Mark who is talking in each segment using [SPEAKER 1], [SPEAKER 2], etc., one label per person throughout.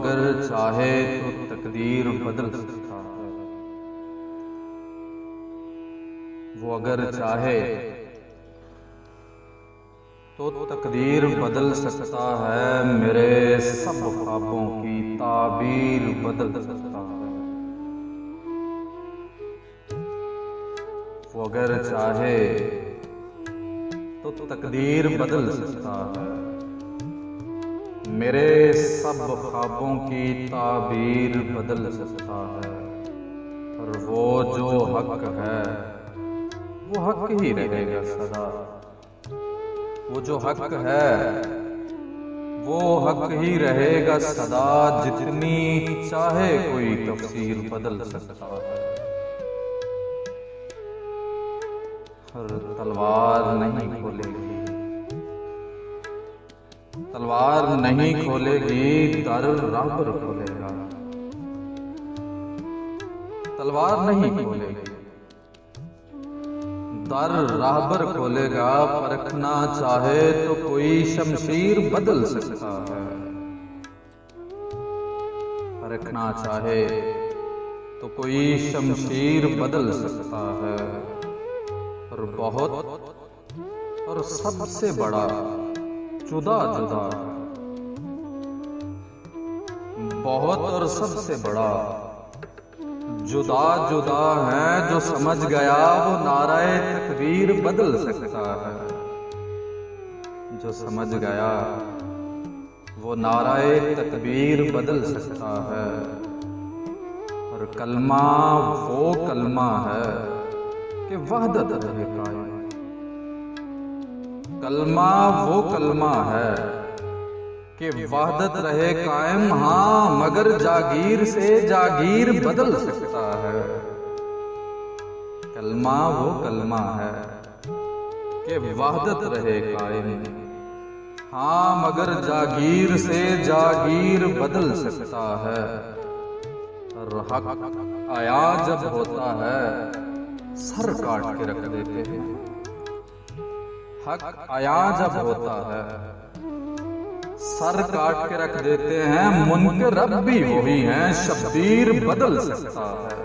[SPEAKER 1] अगर चाहे तो तकदीर बदल सकता है। वो अगर चाहे तो तकदीर बदल सकता है। मेरे सब ख्वाबों की ताबीर बदल सकता है। वो अगर चाहे तो तकदीर बदल सकता है। मेरे सब ख्वाबों की ताबीर बदल सकता है। और वो जो हक है वो हक ही रहेगा सदा। वो जो हक है वो हक ही रहेगा सदा। जितनी चाहे कोई तफसीर बदल सकता है। और तलवार नहीं खोलेगी, तलवार नहीं खोलेगी, दर राहबर खोलेगा। तलवार नहीं खोलेगी, दर राहबर खोलेगा। परखना चाहे तो कोई शमशीर बदल सकता है। परखना चाहे तो कोई शमशीर बदल सकता है। और बहुत और सबसे बड़ा जुदा जुदा, बहुत और सबसे बड़ा जुदा जुदा है। जो समझ गया वो नाराए तकबीर बदल सकता है। जो समझ गया वो नाराए तकबीर बदल सकता है। और कलमा वो कलमा है कि वहदत रहे कायम। कलमा वो कलमा है कि वहदत रहे कायम। हाँ, मगर जागीर से जागीर बदल सकता है। कलमा वो कलमा है कि वहदत रहे कायम। हाँ, मगर जागीर से जागीर बदल सकता है। और हक आया जब होता है सर काट के रख देते हैं। हक आया जब होता है सर काट के रख देते हैं। मुनकर रब भी वही हैं, शब्बीर बदल सकता है।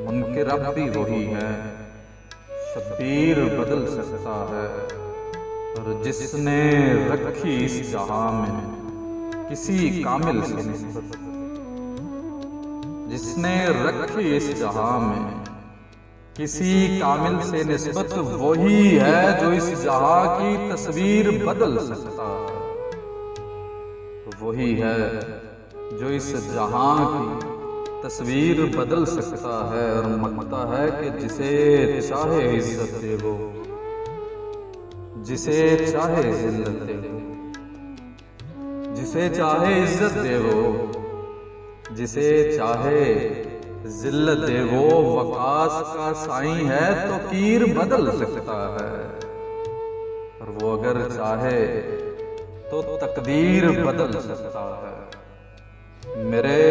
[SPEAKER 1] मुनकर रब भी वही हैं, शब्बीर बदल सकता है। और जिसने रखी इस जहां में किसी कामिल से निस्बत, जिसने रखी इस जहां में किसी कामिल से निस्बत, वही है जो इस जहां की तस्वीर बदल सकता है। वही है जो इस जहां की तस्वीर बदल सकता है। और मांगता है कि जिसे चाहे इज्जत दे वो, जिसे चाहे जिल्लत दे वो, जिसे चाहे इज्जत दे वो, जिसे चाहे जिल्लत दे वो। वकास का साईं है तो कीर बदल सकता है। और वो अगर चाहे तो तकदीर बदल सकता है। मेरे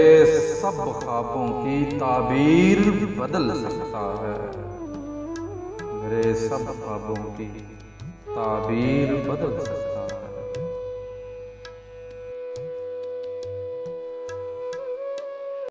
[SPEAKER 1] सब ख्वाबों की ताबीर बदल सकता है। मेरे सब ख्वाबों की ताबीर बदल सकता है।